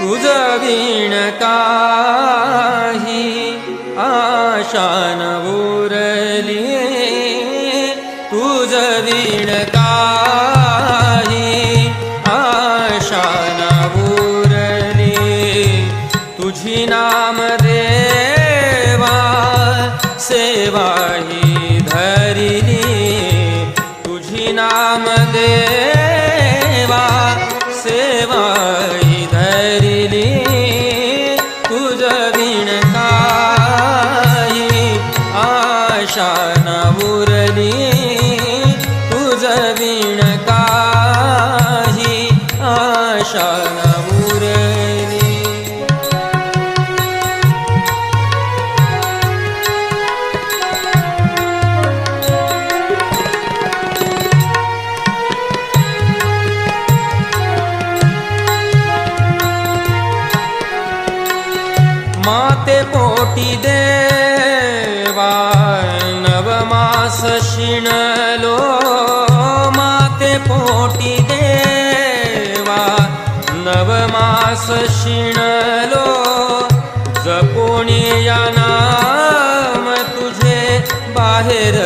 तुझ विण काही आशा न उरली, तुझ विण काही आशा न उरली. तुझी नामदेवा सेवा ही धरिली, तुझी नामदेवा सेवा ही धरिली. तुझ विण काही आशा न उरली, तुझ विण काही आशा न उरली. माते पोटी देवा नवमास शिणलो, माते पोटी देवा नवमास शिणलो. जपुणी या नाम तुझे बाहेर